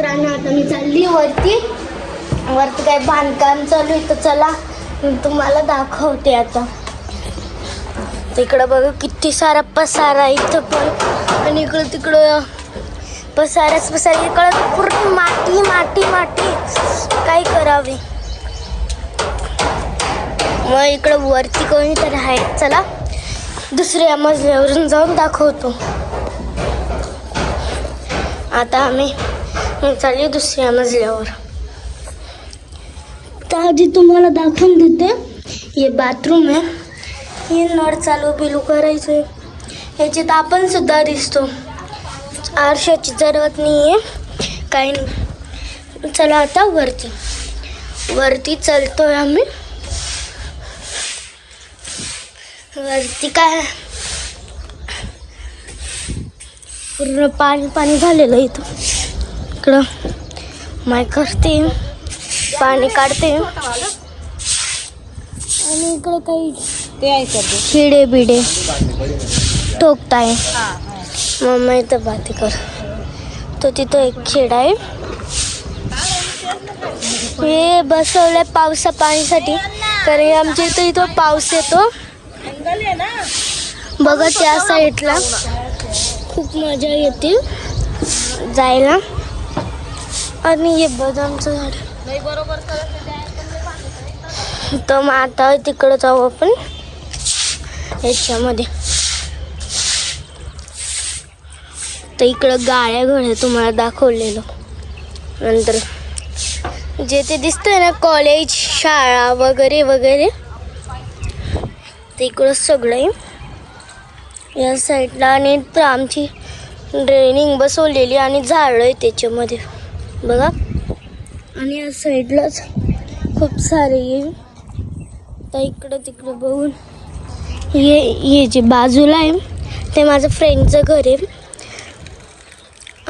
मित्रांनो, आता मी चालली वरती काय बांधकाम चालू आहे. तर चला मी तुम्हाला दाखवते. आता तिकडं बघा किती सारा पसारा इथं पण, आणि इकडं तिकडं पसाराच इकडं पूर्ण माती माती माती. काय करावे. मग इकडं वरती कोणीतरी आहे. चला दुसऱ्या मजल्यावरून जाऊन दाखवतो. आता आम्ही चालली दुसऱ्या मजल्यावर. तर आधी तुम्हाला दाखवून देते. हे बाथरूम आहे. हे नळ चालू बिलू करायचं आहे. ह्याच्यात आपण सुद्धा दिसतो. आरशाची जरूरत नाही आहे, काही नाही. चला आता वरती चलतोय आम्ही. वरती काय पूर्ण पाणी झालेलं इथं. इकडं माय करते, पाणी काढते, आणि इकडं काही किडे बिडे ठोकताय. मम्मा इथं बाती कर. तो तिथं एक खेड आहे. हे बसवलंय पावसा पाणीसाठी, कारण आमच्या इथं पाऊस येतो बघा. त्या साईडला खूप मजा येते जायला. आणि हे बदामचं झाड. तर मग आता तिकडं जाऊ आपण ह्याच्यामध्ये. तर इकडं गाड्या घड्या तुम्हाला दाखवलेलं. नंतर जे ते दिसतंय ना कॉलेज शाळा वगैरे वगैरे, ते इकडं सगळं आहे या साईडला. आणि आमची ड्रेनिंग बसवलेली आणि झाडं आहे त्याच्यामध्ये बघा. आणि या साईडलाच खूप सारे आहे. तर इकडं तिकडं बघून हे जे बाजूला आहे ते माझं फ्रेंडचं घर आहे.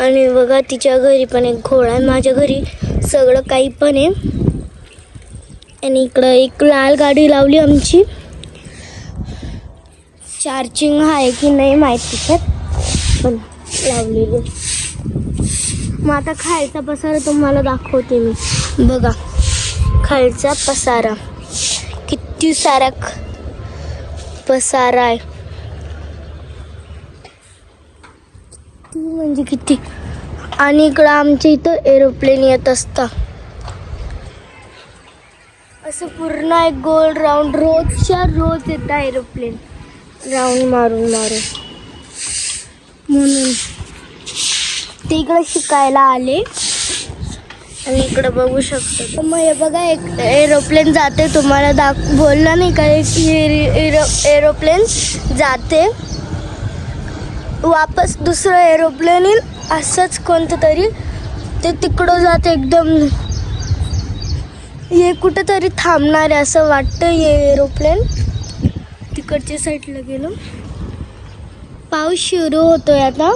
आणि बघा तिच्या घरी पण एक घोडा आहे. माझ्या घरी सगळं काही पण आहे. आणि इकडं एक लाल गाडी लावली आमची. चार्जिंग आहे की नाही माहिती त्यात, पण लावलेली. मग आता खायचा पसारा तुम्हाला दाखवते मी. बघा खायचा पसारा किती सारा पसारा आहे. म्हणजे किती. आणि इकडं आमच्या इथं एरोप्लेन येत असतं. असं पूर्ण एक गोल राऊंड रोजच्या रोज येतं एरोप्लेन राऊंड मारून म्हणून ते इकडं शिकायला आले. आणि इकडं बघू शकतो. मग हे बघा एक एरोप्लेन जाते. तुम्हाला बोलला नाही का एरोप्लेन जाते, वापस दुसरं एरोप्लेन येईल. असंच कोणतं तरी ते तिकडं जाते एकदम. हे कुठंतरी थांबणार आहे असं वाटतं. हे एरोप्लेन तिकडच्या साईडला गेलो. पाऊस सुरू होतोय आता.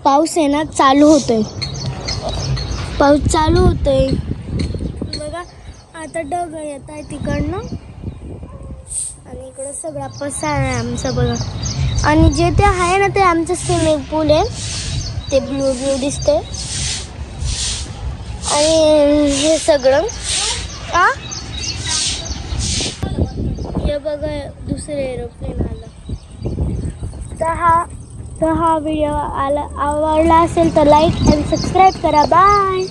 पाऊस आहे ना चालू होतोय. पाऊस चालू होतोय बघा. आता ढग येत आहे तिकडनं. आणि इकडं सगळा पसारा आहे आमचा बघा. आणि जे ते आहे ना ते आमचं स्विमिंग पूल आहे. ते ब्लू ब्लू दिसतंय. आणि हे सगळं हे बघा दुसरं एरोप्लेन आलं. तर हा व्हिडिओ आवडला असेल तर लाईक आणि सबस्क्राईब करा. बाय.